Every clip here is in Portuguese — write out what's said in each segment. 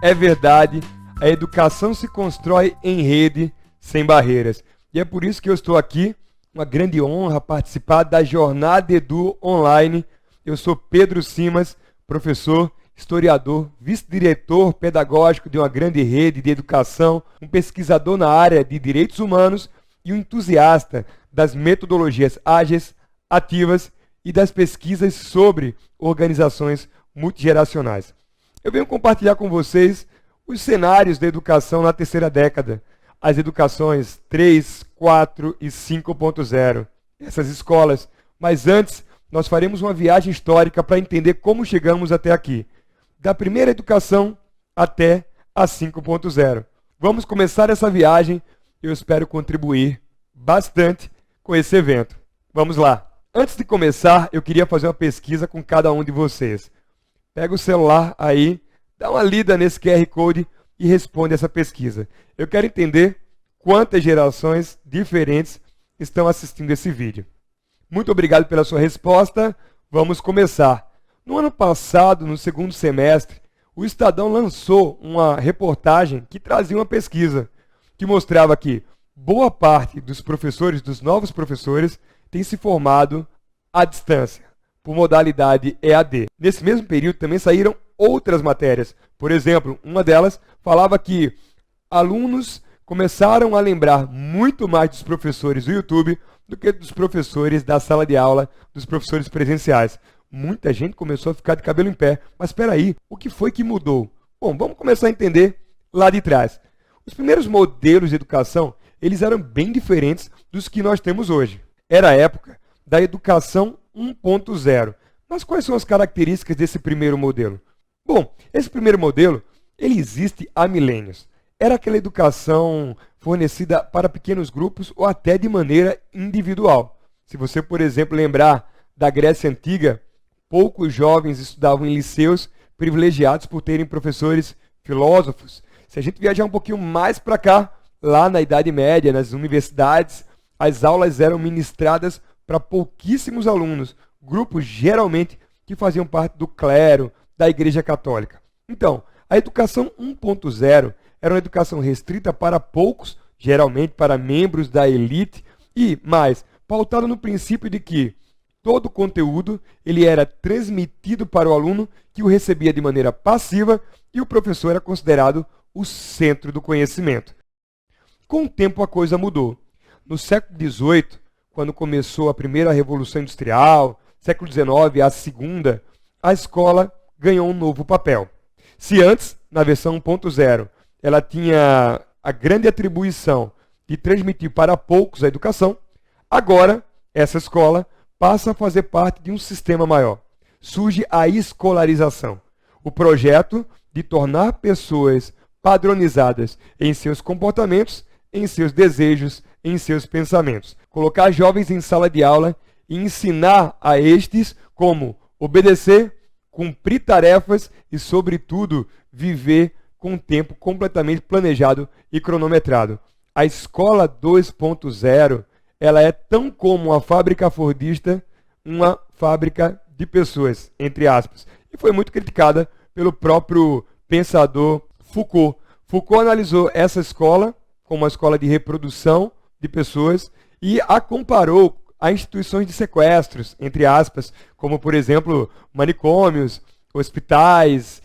É verdade, a educação se constrói em rede, sem barreiras. E é por isso que eu estou aqui, uma grande honra participar da Jornada Edu Online. Eu sou Pedro Simas, professor, historiador, vice-diretor pedagógico de uma grande rede de educação, um pesquisador na área de direitos humanos e um entusiasta das metodologias ágeis, ativas e das pesquisas sobre organizações multigeracionais. Eu venho compartilhar com vocês os cenários da educação na terceira década, as educações 3, 4 e 5.0, essas escolas. Mas antes, nós faremos uma viagem histórica para entender como chegamos até aqui, da primeira educação até a 5.0. Vamos começar essa viagem e eu espero contribuir bastante com esse evento. Vamos lá! Antes de começar, eu queria fazer uma pesquisa com cada um de vocês. Pega o celular aí, dá uma lida nesse QR Code e responde essa pesquisa. Eu quero entender quantas gerações diferentes estão assistindo esse vídeo. Muito obrigado pela sua resposta. Vamos começar. No ano passado, no segundo semestre, o Estadão lançou uma reportagem que trazia uma pesquisa que mostrava que boa parte dos professores, dos novos professores, tem se formado à distância, por modalidade EAD. Nesse mesmo período também saíram outras matérias. Por exemplo, uma delas falava que alunos começaram a lembrar muito mais dos professores do YouTube do que dos professores da sala de aula, dos professores presenciais. Muita gente começou a ficar de cabelo em pé. Mas espera aí, o que foi que mudou? Bom, vamos começar a entender lá de trás. Os primeiros modelos de educação, eles eram bem diferentes dos que nós temos hoje. Era a época da educação 1.0. Mas quais são as características desse primeiro modelo? Bom, esse primeiro modelo, ele existe há milênios. Era aquela educação fornecida para pequenos grupos ou até de maneira individual. Se você, por exemplo, lembrar da Grécia Antiga, poucos jovens estudavam em liceus privilegiados por terem professores filósofos. Se a gente viajar um pouquinho mais para cá, lá na Idade Média, nas universidades, as aulas eram ministradas para pouquíssimos alunos, grupos geralmente que faziam parte do clero, da Igreja Católica. Então, a educação 1.0 era uma educação restrita para poucos, geralmente para membros da elite, e mais, pautada no princípio de que todo o conteúdo ele era transmitido para o aluno, que o recebia de maneira passiva, e o professor era considerado o centro do conhecimento. Com o tempo a coisa mudou. No século XVIII, quando começou a primeira Revolução Industrial, século XIX, a segunda, a escola ganhou um novo papel. Se antes, na versão 1.0, ela tinha a grande atribuição de transmitir para poucos a educação, agora essa escola passa a fazer parte de um sistema maior. Surge a escolarização, o projeto de tornar pessoas padronizadas em seus comportamentos, em seus desejos, em seus pensamentos. Colocar jovens em sala de aula e ensinar a estes como obedecer, cumprir tarefas e, sobretudo, viver com um tempo completamente planejado e cronometrado. A escola 2.0, ela é tão como a fábrica fordista, uma fábrica de pessoas, entre aspas. E foi muito criticada pelo próprio pensador Foucault. Foucault analisou essa escola como uma escola de reprodução de pessoas e a comparou a instituições de sequestros, entre aspas, como, por exemplo, manicômios, hospitais,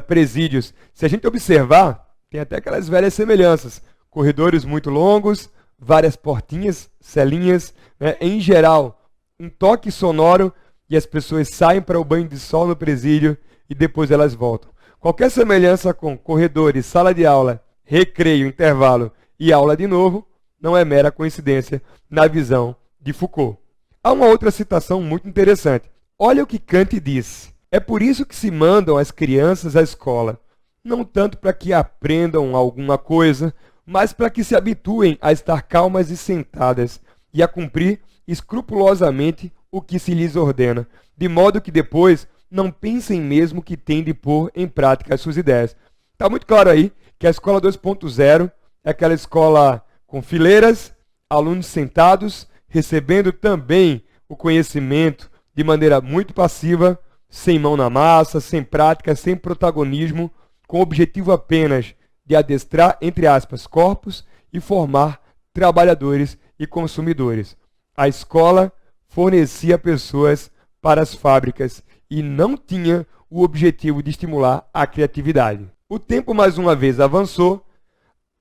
presídios. Se a gente observar, tem até aquelas velhas semelhanças. Corredores muito longos, várias portinhas, celinhas, né? Em geral, um toque sonoro e as pessoas saem para o banho de sol no presídio e depois elas voltam. Qualquer semelhança com corredores, sala de aula, recreio, intervalo e aula de novo, não é mera coincidência na visão de Foucault. Há uma outra citação muito interessante. Olha o que Kant disse. É por isso que se mandam as crianças à escola, não tanto para que aprendam alguma coisa, mas para que se habituem a estar calmas e sentadas e a cumprir escrupulosamente o que se lhes ordena, de modo que depois não pensem mesmo que têm de pôr em prática as suas ideias. Está muito claro aí que a escola 2.0 é aquela escola com fileiras, alunos sentados, recebendo também o conhecimento de maneira muito passiva, sem mão na massa, sem prática, sem protagonismo, com o objetivo apenas de adestrar, entre aspas, corpos e formar trabalhadores e consumidores. A escola fornecia pessoas para as fábricas e não tinha o objetivo de estimular a criatividade. O tempo mais uma vez avançou,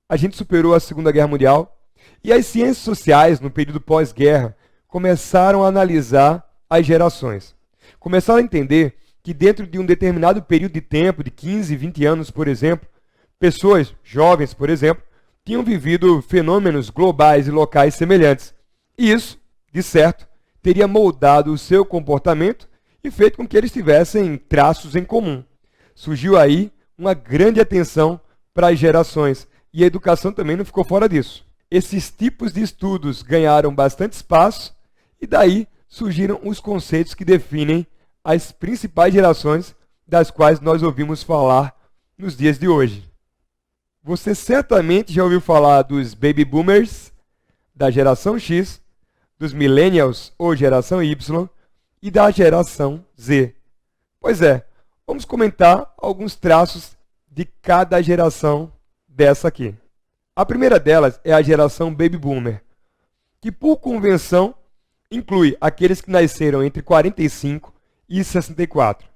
a gente superou a Segunda Guerra Mundial e as ciências sociais, no período pós-guerra, começaram a analisar as gerações. Começaram a entender que dentro de um determinado período de tempo, de 15, 20 anos, por exemplo, pessoas jovens, por exemplo, tinham vivido fenômenos globais e locais semelhantes. E isso, de certo, teria moldado o seu comportamento e feito com que eles tivessem traços em comum. Surgiu aí uma grande atenção para as gerações, e a educação também não ficou fora disso. Esses tipos de estudos ganharam bastante espaço, e daí surgiram os conceitos que definem as principais gerações das quais nós ouvimos falar nos dias de hoje. Você certamente já ouviu falar dos Baby Boomers, da geração X, dos Millennials ou geração Y e da geração Z. Pois é, vamos comentar alguns traços de cada geração dessa aqui. A primeira delas é a geração Baby Boomer, que por convenção inclui aqueles que nasceram entre 45 e 64.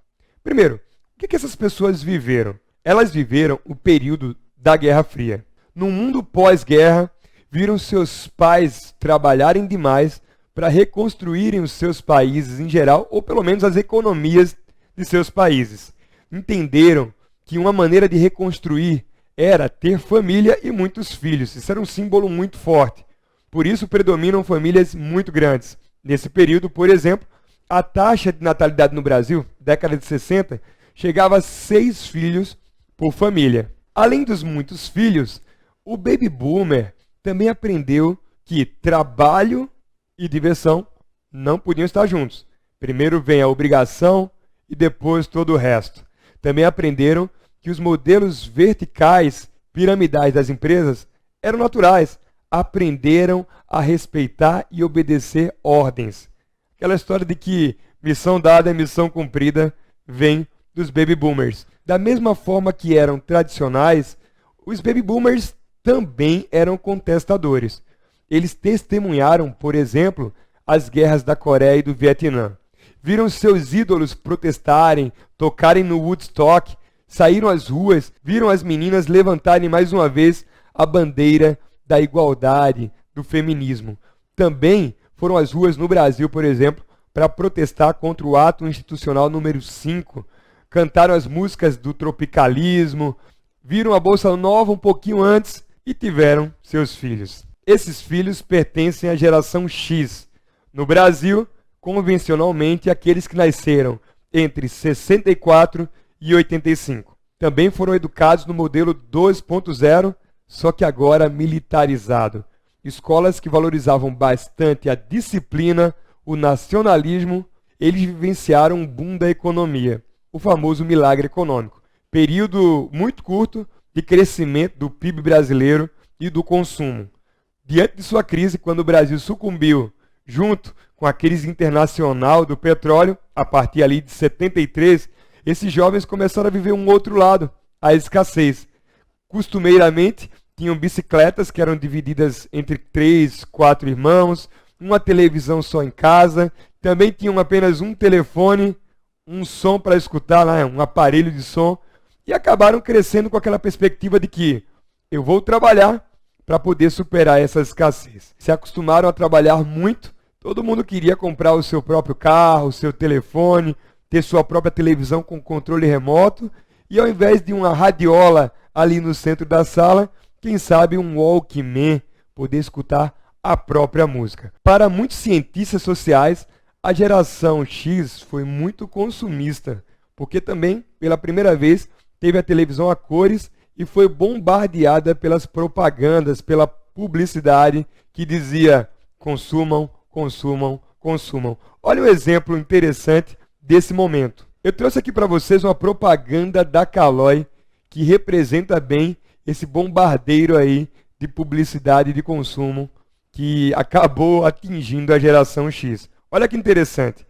Primeiro, o que essas pessoas viveram? Elas viveram o período da Guerra Fria. No mundo pós-guerra, viram seus pais trabalharem demais para reconstruírem os seus países em geral, ou pelo menos as economias de seus países. Entenderam que uma maneira de reconstruir era ter família e muitos filhos. Isso era um símbolo muito forte. Por isso predominam famílias muito grandes. Nesse período, por exemplo, a taxa de natalidade no Brasil, década de 60, chegava a 6 filhos por família. Além dos muitos filhos, o Baby Boomer também aprendeu que trabalho e diversão não podiam estar juntos. Primeiro vem a obrigação e depois todo o resto. Também aprenderam que os modelos verticais, piramidais das empresas eram naturais. Aprenderam a respeitar e obedecer ordens. Aquela história de que missão dada é missão cumprida vem dos Baby Boomers. Da mesma forma que eram tradicionais, os Baby Boomers também eram contestadores. Eles testemunharam, por exemplo, as guerras da Coreia e do Vietnã. Viram seus ídolos protestarem, tocarem no Woodstock, saíram às ruas, viram as meninas levantarem mais uma vez a bandeira da igualdade, do feminismo. Também foram às ruas no Brasil, por exemplo, para protestar contra o ato institucional número 5. Cantaram as músicas do tropicalismo, viram a Bolsa Nova um pouquinho antes e tiveram seus filhos. Esses filhos pertencem à geração X. No Brasil, convencionalmente, aqueles que nasceram entre 64 e 85. Também foram educados no modelo 2.0, só que agora militarizado. Escolas que valorizavam bastante a disciplina, o nacionalismo, eles vivenciaram um boom da economia, o famoso milagre econômico. Período muito curto de crescimento do PIB brasileiro e do consumo. Diante de sua crise, quando o Brasil sucumbiu, junto com a crise internacional do petróleo, a partir ali de 73, esses jovens começaram a viver um outro lado, a escassez. Costumeiramente, tinham bicicletas que eram divididas entre 3, 4 irmãos, uma televisão só em casa, também tinham apenas um telefone, um som para escutar, né, um aparelho de som, e acabaram crescendo com aquela perspectiva de que eu vou trabalhar para poder superar essa escassez. Se acostumaram a trabalhar muito, todo mundo queria comprar o seu próprio carro, o seu telefone, ter sua própria televisão com controle remoto, e ao invés de uma radiola ali no centro da sala, quem sabe um Walkman, poder escutar a própria música. Para muitos cientistas sociais, a geração X foi muito consumista, porque também, pela primeira vez, teve a televisão a cores e foi bombardeada pelas propagandas, pela publicidade que dizia consumam, consumam, consumam. Olha um exemplo interessante desse momento. Eu trouxe aqui para vocês uma propaganda da Caloi que representa bem esse bombardeiro aí de publicidade e de consumo que acabou atingindo a geração X. Olha que interessante.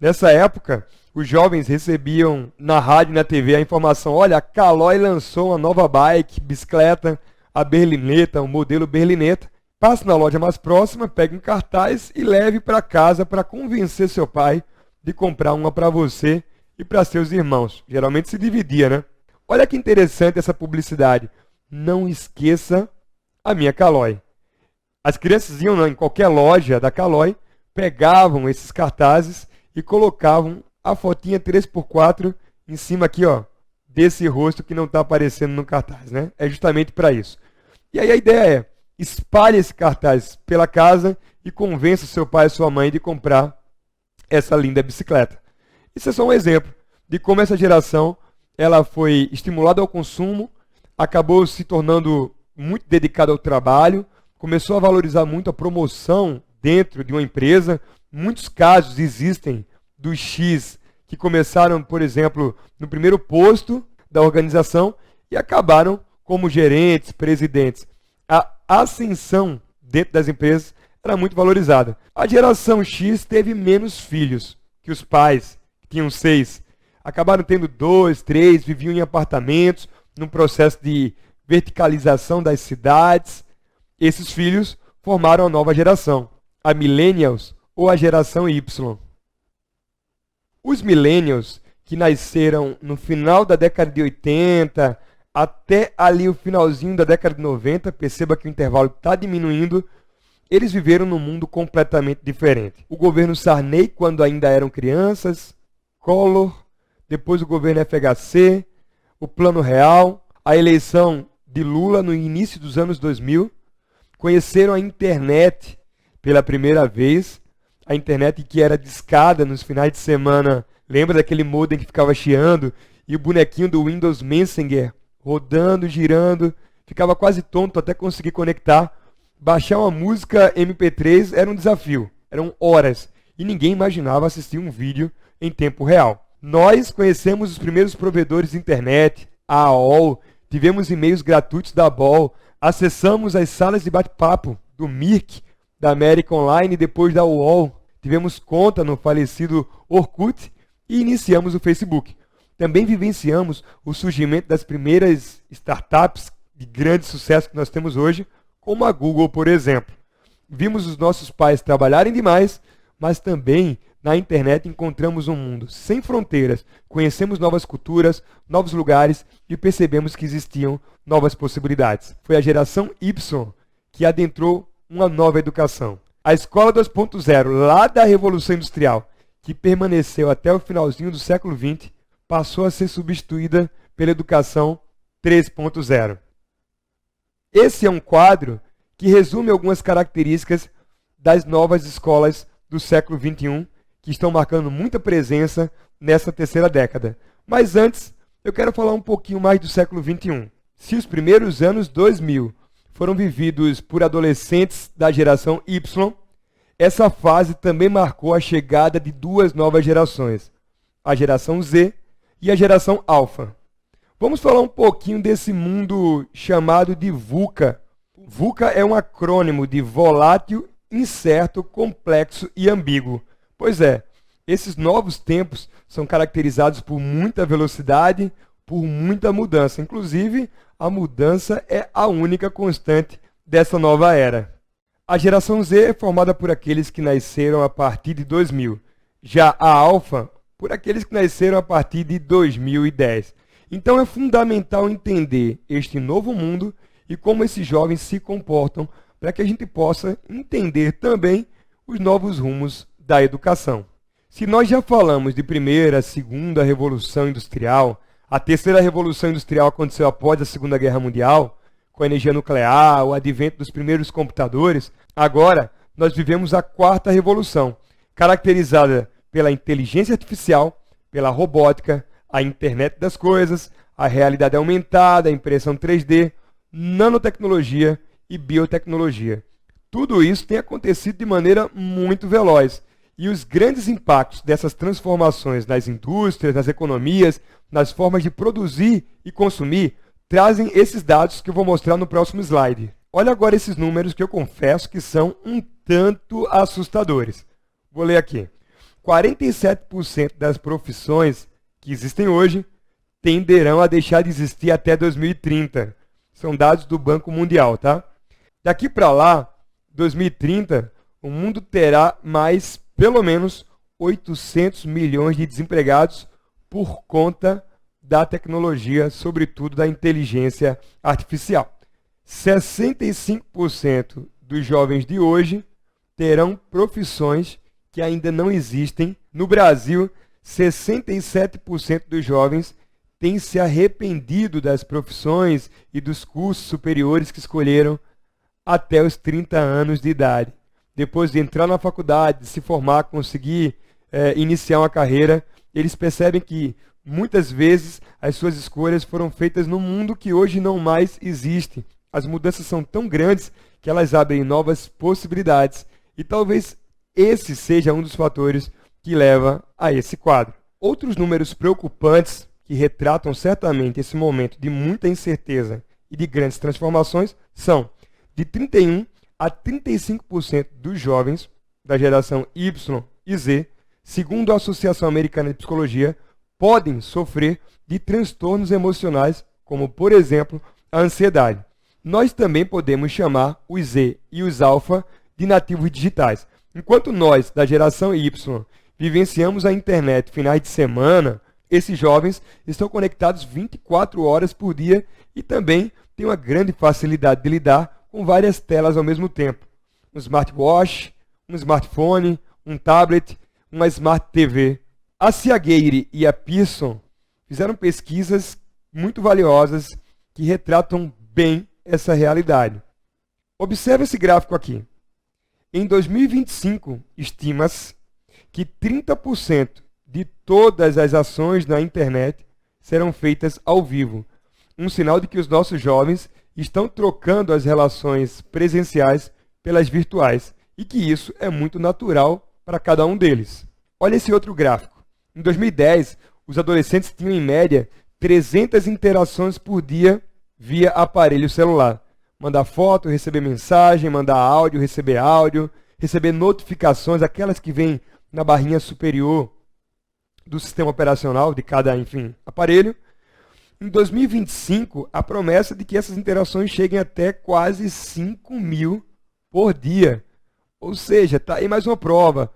Nessa época, os jovens recebiam na rádio e na TV a informação: olha, a Caloi lançou uma nova bike, bicicleta, a Berlinetta, o modelo Berlinetta. Passe na loja mais próxima, pegue um cartaz e leve para casa para convencer seu pai de comprar uma para você e para seus irmãos. Geralmente se dividia, né? Olha que interessante essa publicidade. Não esqueça a minha Caloi. As crianças iam em qualquer loja da Caloi, pegavam esses cartazes e colocavam a fotinha 3x4 em cima aqui, ó, desse rosto que não está aparecendo no cartaz, né? É justamente para isso. E aí a ideia é: espalhe esse cartaz pela casa e convença seu pai e sua mãe de comprar essa linda bicicleta. Isso é só um exemplo de como essa geração ela foi estimulada ao consumo, acabou se tornando muito dedicada ao trabalho, começou a valorizar muito a promoção dentro de uma empresa. Muitos casos existem dos X que começaram, por exemplo, no primeiro posto da organização e acabaram como gerentes, presidentes. A ascensão dentro das empresas era muito valorizada. A geração X teve menos filhos que os pais, que tinham 6. Acabaram tendo 2, 3, viviam em apartamentos, num processo de verticalização das cidades. Esses filhos formaram a nova geração, a Millennials ou a geração Y. Os Millennials, que nasceram no final da década de 80 até ali o finalzinho da década de 90, perceba que o intervalo está diminuindo, eles viveram num mundo completamente diferente. O governo Sarney, quando ainda eram crianças, Collor, depois o governo FHC, o Plano Real, a eleição de Lula no início dos anos 2000, conheceram a internet pela primeira vez, a internet que era discada nos finais de semana. Lembra daquele modem que ficava chiando e o bonequinho do Windows Messenger rodando, girando, ficava quase tonto até conseguir conectar. Baixar uma música MP3 era um desafio, eram horas, e ninguém imaginava assistir um vídeo em tempo real. Nós conhecemos os primeiros provedores de internet, a AOL, tivemos e-mails gratuitos da AOL, acessamos as salas de bate-papo do Mirk, da América Online e depois da UOL, tivemos conta no falecido Orkut e iniciamos o Facebook. Também vivenciamos o surgimento das primeiras startups de grande sucesso que nós temos hoje, como a Google, por exemplo. Vimos os nossos pais trabalharem demais, mas também na internet encontramos um mundo sem fronteiras, conhecemos novas culturas, novos lugares e percebemos que existiam novas possibilidades. Foi a geração Y que adentrou uma nova educação. A escola 2.0, lá da Revolução Industrial, que permaneceu até o finalzinho do século XX, passou a ser substituída pela educação 3.0. Esse é um quadro que resume algumas características das novas escolas do século XXI, que estão marcando muita presença nessa terceira década. Mas antes, eu quero falar um pouquinho mais do século XXI. Se os primeiros anos 2000 foram vividos por adolescentes da geração Y, essa fase também marcou a chegada de duas novas gerações, a geração Z e a geração Alpha. Vamos falar um pouquinho desse mundo chamado de VUCA. VUCA é um acrônimo de volátil, incerto, complexo e ambíguo. Pois é, esses novos tempos são caracterizados por muita velocidade, por muita mudança. Inclusive, a mudança é a única constante dessa nova era. A geração Z é formada por aqueles que nasceram a partir de 2000. Já a Alpha, por aqueles que nasceram a partir de 2010. Então é fundamental entender este novo mundo e como esses jovens se comportam para que a gente possa entender também os novos rumos da educação. Se nós já falamos de primeira, segunda revolução industrial, a terceira revolução industrial aconteceu após a Segunda Guerra Mundial, com a energia nuclear, o advento dos primeiros computadores, agora nós vivemos a quarta revolução, caracterizada pela inteligência artificial, pela robótica, a internet das coisas, a realidade aumentada, a impressão 3D, nanotecnologia e biotecnologia. Tudo isso tem acontecido de maneira muito veloz. E os grandes impactos dessas transformações nas indústrias, nas economias, nas formas de produzir e consumir, trazem esses dados que eu vou mostrar no próximo slide. Olha agora esses números que eu confesso que são um tanto assustadores. Vou ler aqui. 47% das profissões que existem hoje tenderão a deixar de existir até 2030. São dados do Banco Mundial, tá? Daqui para lá, 2030, o mundo terá mais, pelo menos, 800 milhões de desempregados por conta da tecnologia, sobretudo da inteligência artificial. 65% dos jovens de hoje terão profissões que ainda não existem. No Brasil, 67% dos jovens têm se arrependido das profissões e dos cursos superiores que escolheram até os 30 anos de idade. Depois de entrar na faculdade, de se formar, conseguir iniciar uma carreira, eles percebem que muitas vezes as suas escolhas foram feitas num mundo que hoje não mais existe. As mudanças são tão grandes que elas abrem novas possibilidades. E talvez esse seja um dos fatores que leva a esse quadro. Outros números preocupantes que retratam certamente esse momento de muita incerteza e de grandes transformações são de 31% a 35% dos jovens da geração Y e Z, segundo a Associação Americana de Psicologia, podem sofrer de transtornos emocionais, como, por exemplo, a ansiedade. Nós também podemos chamar os Z e os alfa de nativos digitais. Enquanto nós, da geração Y, vivenciamos a internet finais de semana, esses jovens estão conectados 24 horas por dia e também têm uma grande facilidade de lidar com várias telas ao mesmo tempo. Um smartwatch, um smartphone, um tablet, uma Smart TV. A Ciagueire e a Pearson fizeram pesquisas muito valiosas que retratam bem essa realidade. Observe esse gráfico aqui. Em 2025, estima-se que 30% de todas as ações na internet serão feitas ao vivo. Um sinal de que os nossos jovens estão trocando as relações presenciais pelas virtuais e que isso é muito natural para cada um deles. Olha esse outro gráfico. Em 2010, os adolescentes tinham em média 300 interações por dia via aparelho celular. Mandar foto, receber mensagem, mandar áudio, receber notificações, aquelas que vêm na barrinha superior do sistema operacional de cada, aparelho. Em 2025, a promessa de que essas interações cheguem até quase 5.000 por dia. Ou seja, está aí mais uma prova.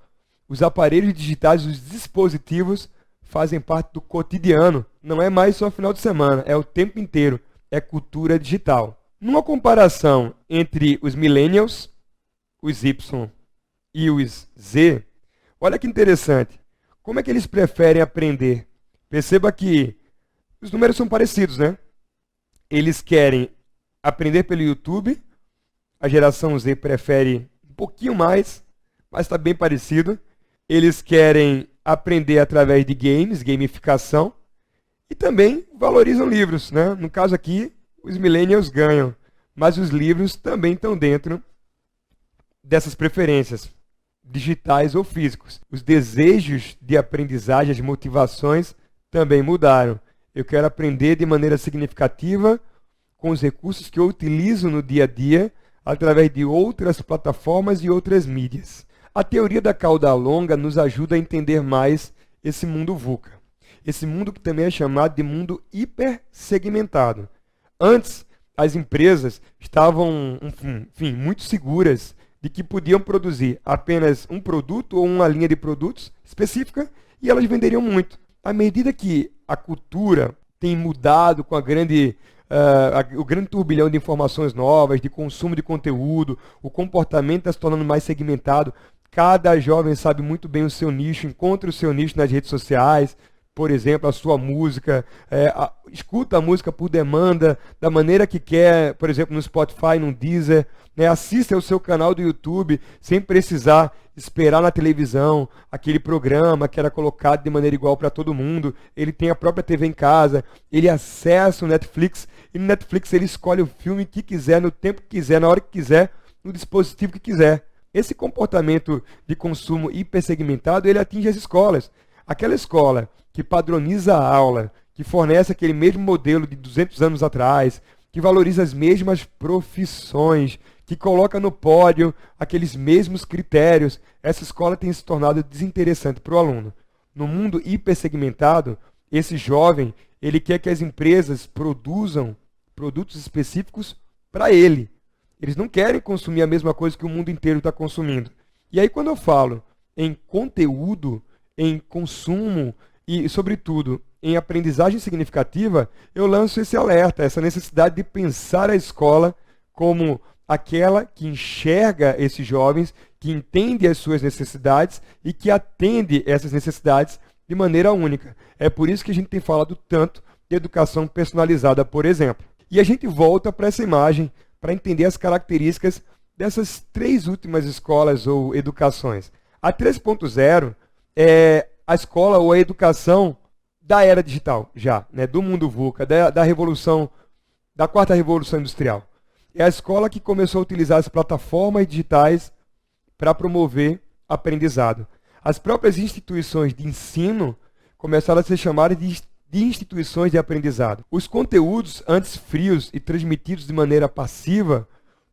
Os aparelhos digitais, os dispositivos, fazem parte do cotidiano. Não é mais só final de semana, é o tempo inteiro. É cultura digital. Numa comparação entre os millennials, os Y e os Z, olha que interessante. Como é que eles preferem aprender? Perceba que os números são parecidos, né? Eles querem aprender pelo YouTube. A geração Z prefere um pouquinho mais, mas está bem parecido. Eles querem aprender através de games, gamificação. E também valorizam livros, né? No caso aqui, os millennials ganham. Mas os livros também estão dentro dessas preferências, digitais ou físicos. Os desejos de aprendizagem, as motivações também mudaram. Eu quero aprender de maneira significativa com os recursos que eu utilizo no dia a dia, através de outras plataformas e outras mídias. A teoria da cauda longa nos ajuda a entender mais esse mundo VUCA. Esse mundo que também é chamado de mundo hipersegmentado. Antes, as empresas estavam, muito seguras de que podiam produzir apenas um produto ou uma linha de produtos específica e elas venderiam muito. À medida que a cultura tem mudado com o grande turbilhão de informações novas, de consumo de conteúdo, o comportamento está se tornando mais segmentado, cada jovem sabe muito bem o seu nicho, encontra o seu nicho nas redes sociais, por exemplo, a sua música, escuta a música por demanda, da maneira que quer, por exemplo, no Spotify, no Deezer, né? Assista ao seu canal do YouTube sem precisar esperar na televisão aquele programa que era colocado de maneira igual para todo mundo. Ele tem a própria TV em casa, ele acessa o Netflix, e no Netflix ele escolhe o filme que quiser, no tempo que quiser, na hora que quiser, no dispositivo que quiser. Esse comportamento de consumo hipersegmentado, ele atinge as escolas. Aquela escola que padroniza a aula, que fornece aquele mesmo modelo de 200 anos atrás, que valoriza as mesmas profissões, que coloca no pódio aqueles mesmos critérios, essa escola tem se tornado desinteressante para o aluno. No mundo hipersegmentado, esse jovem, ele quer que as empresas produzam produtos específicos para ele. Eles não querem consumir a mesma coisa que o mundo inteiro está consumindo. E aí, quando eu falo em conteúdo, em consumo e, sobretudo, em aprendizagem significativa, eu lanço esse alerta, essa necessidade de pensar a escola como aquela que enxerga esses jovens, que entende as suas necessidades e que atende essas necessidades de maneira única. É por isso que a gente tem falado tanto de educação personalizada, por exemplo. E a gente volta para essa imagem para entender as características dessas três últimas escolas ou educações. A 3.0 é a escola ou a educação da era digital, já, né, do mundo VUCA, da revolução, da quarta revolução industrial. É a escola que começou a utilizar as plataformas digitais para promover aprendizado. As próprias instituições de ensino começaram a ser chamadas de instituições de aprendizado. Os conteúdos, antes frios e transmitidos de maneira passiva,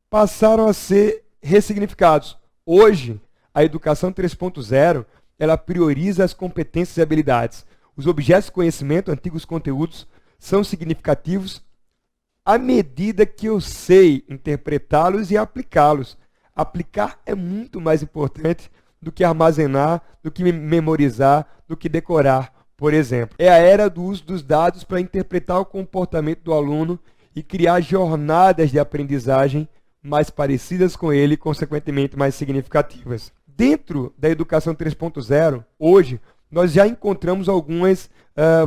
passaram a ser ressignificados. Hoje, a educação 3.0, ela prioriza as competências e habilidades. Os objetos de conhecimento, antigos conteúdos, são significativos à medida que eu sei interpretá-los e aplicá-los. Aplicar é muito mais importante do que armazenar, do que memorizar, do que decorar, por exemplo. É a era do uso dos dados para interpretar o comportamento do aluno e criar jornadas de aprendizagem mais parecidas com ele e, consequentemente, mais significativas. Dentro da educação 3.0, hoje, nós já encontramos algumas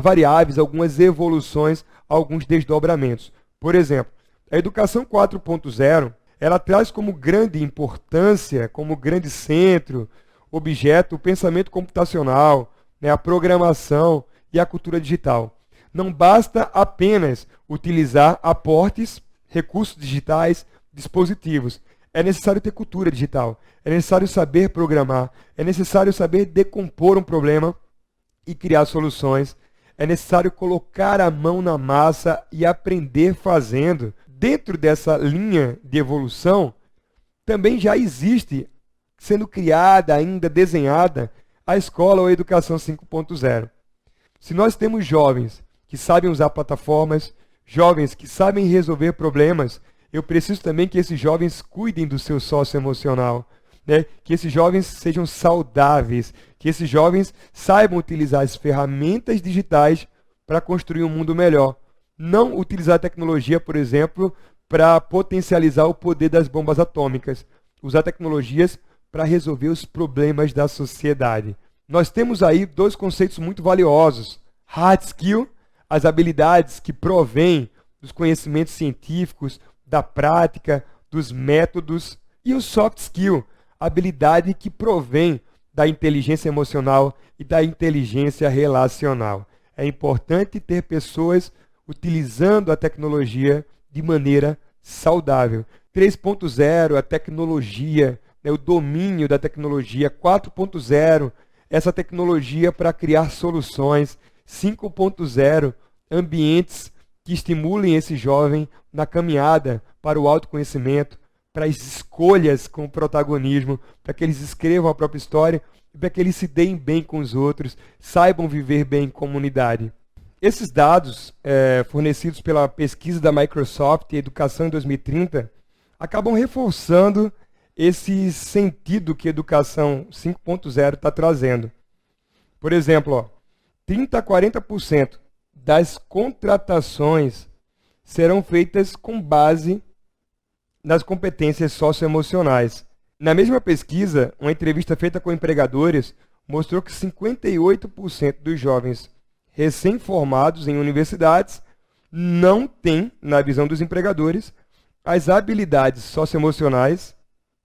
variáveis, algumas evoluções, alguns desdobramentos. Por exemplo, a educação 4.0, ela traz como grande importância, como grande centro, objeto, o pensamento computacional, né, a programação e a cultura digital. Não basta apenas utilizar aportes, recursos digitais, dispositivos. É necessário ter cultura digital, é necessário saber programar, é necessário saber decompor um problema e criar soluções. É necessário colocar a mão na massa e aprender fazendo. Dentro dessa linha de evolução, também já existe, sendo criada, ainda desenhada, a escola ou a educação 5.0. Se nós temos jovens que sabem usar plataformas, jovens que sabem resolver problemas, eu preciso também que esses jovens cuidem do seu socioemocional, né? Que esses jovens sejam saudáveis, que esses jovens saibam utilizar as ferramentas digitais para construir um mundo melhor. Não utilizar a tecnologia, por exemplo, para potencializar o poder das bombas atômicas. Usar tecnologias para resolver os problemas da sociedade. Nós temos aí dois conceitos muito valiosos. Hard skill, as habilidades que provêm dos conhecimentos científicos, da prática, dos métodos, e o soft skill, a habilidade que provém da inteligência emocional e da inteligência relacional. É importante ter pessoas utilizando a tecnologia de maneira saudável. 3.0, a tecnologia, né, o domínio da tecnologia. 4.0, essa tecnologia para criar soluções. 5.0, ambientes que estimulem esse jovem na caminhada para o autoconhecimento, para as escolhas com protagonismo, para que eles escrevam a própria história e para que eles se deem bem com os outros, saibam viver bem em comunidade. Esses dados fornecidos pela pesquisa da Microsoft Educação em 2030 acabam reforçando esse sentido que a Educação 5.0 está trazendo. Por exemplo, 30 a 40% das contratações serão feitas com base nas competências socioemocionais. Na mesma pesquisa, uma entrevista feita com empregadores mostrou que 58% dos jovens recém-formados em universidades não têm, na visão dos empregadores, as habilidades socioemocionais,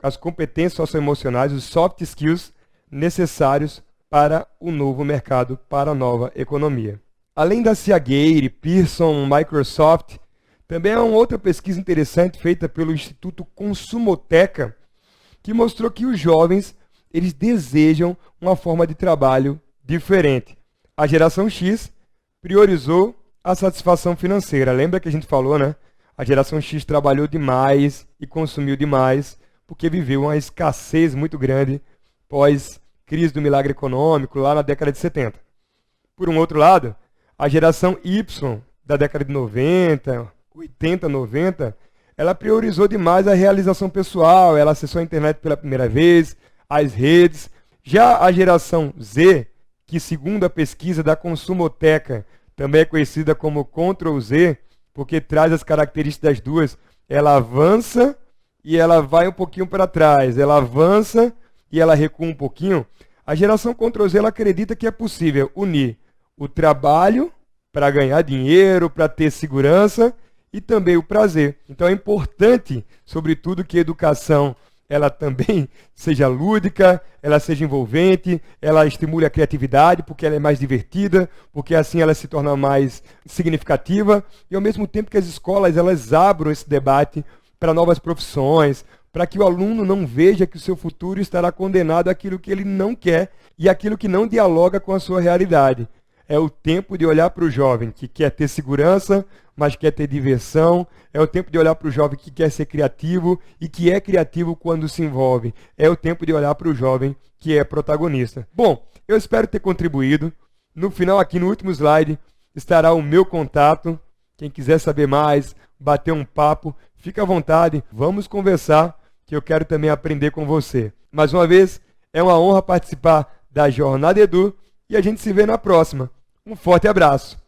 as competências socioemocionais, os soft skills necessários para o novo mercado, para a nova economia. Além da Seagate, Pearson, Microsoft, também há uma outra pesquisa interessante feita pelo Instituto Consumoteca, que mostrou que os jovens eles desejam uma forma de trabalho diferente. A geração X priorizou a satisfação financeira. Lembra que a gente falou, né? A geração X trabalhou demais e consumiu demais porque viveu uma escassez muito grande pós-crise do milagre econômico lá na década de 70. Por um outro lado, a geração Y da década de 90, 80, 90, ela priorizou demais a realização pessoal, ela acessou a internet pela primeira vez, as redes. Já a geração Z, que segundo a pesquisa da Consumoteca, também é conhecida como Ctrl Z, porque traz as características das duas, ela avança e ela vai um pouquinho para trás, ela avança e ela recua um pouquinho. A geração Ctrl Z ela acredita que é possível unir o trabalho para ganhar dinheiro, para ter segurança e também o prazer. Então é importante, sobretudo, que a educação ela também seja lúdica, ela seja envolvente, ela estimule a criatividade, porque ela é mais divertida, porque assim ela se torna mais significativa, e ao mesmo tempo que as escolas elas abram esse debate para novas profissões, para que o aluno não veja que o seu futuro estará condenado àquilo que ele não quer e àquilo que não dialoga com a sua realidade. É o tempo de olhar para o jovem que quer ter segurança, mas quer ter diversão. É o tempo de olhar para o jovem que quer ser criativo e que é criativo quando se envolve. É o tempo de olhar para o jovem que é protagonista. Bom, eu espero ter contribuído. No final, aqui no último slide, estará o meu contato. Quem quiser saber mais, bater um papo, fica à vontade. Vamos conversar, que eu quero também aprender com você. Mais uma vez, é uma honra participar da Jornada Edu e a gente se vê na próxima. Um forte abraço.